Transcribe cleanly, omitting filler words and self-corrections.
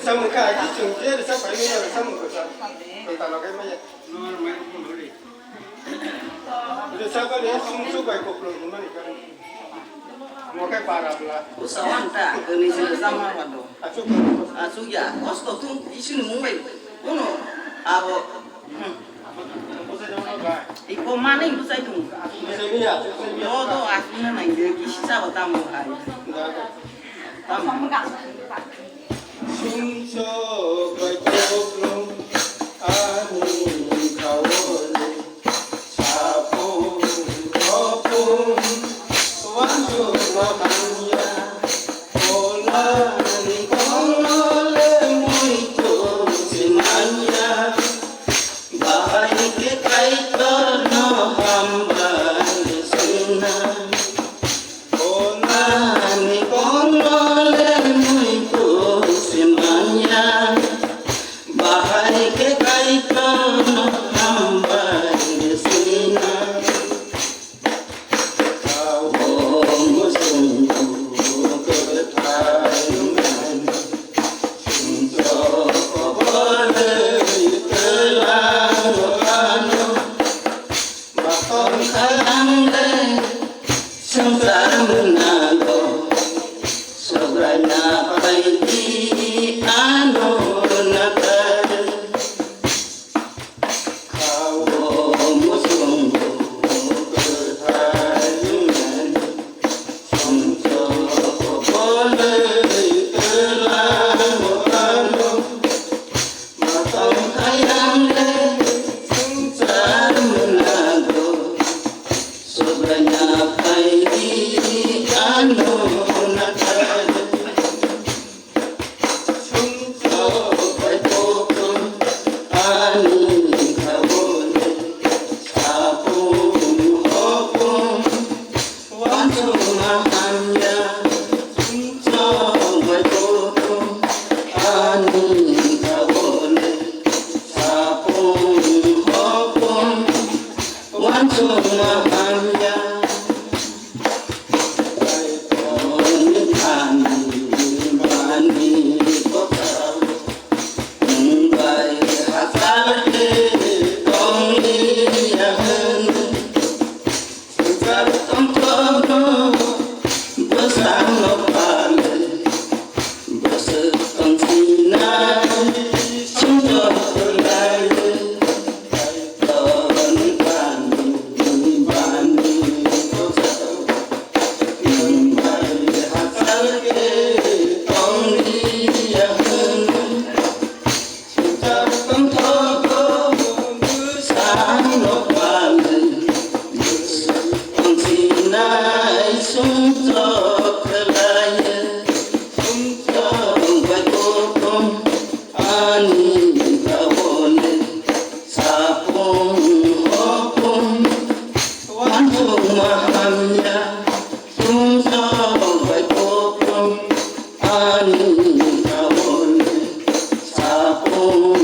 Sao một cái chừng thế là sao phải bây giờ sao một cái phải tạo cái mấy vậy sao cái đấy sung sung cái cục luôn mà này một cái parab là usawan ta ini sudah sama waduh asuk ya kos tuh isu ni mumbai uno abo iko mana ibu saya tuh yo tuh aslinya nang dia kisah bertamu hari tamu sung sung cái cục luôn ani kawole sapu kopu wansu mamanya ola ni kolole muito sinanya bahai ke kaitor no hamba sina ola ni kolole muito sinanya bahai ke kaitor no hamba sina Ani kawole sapung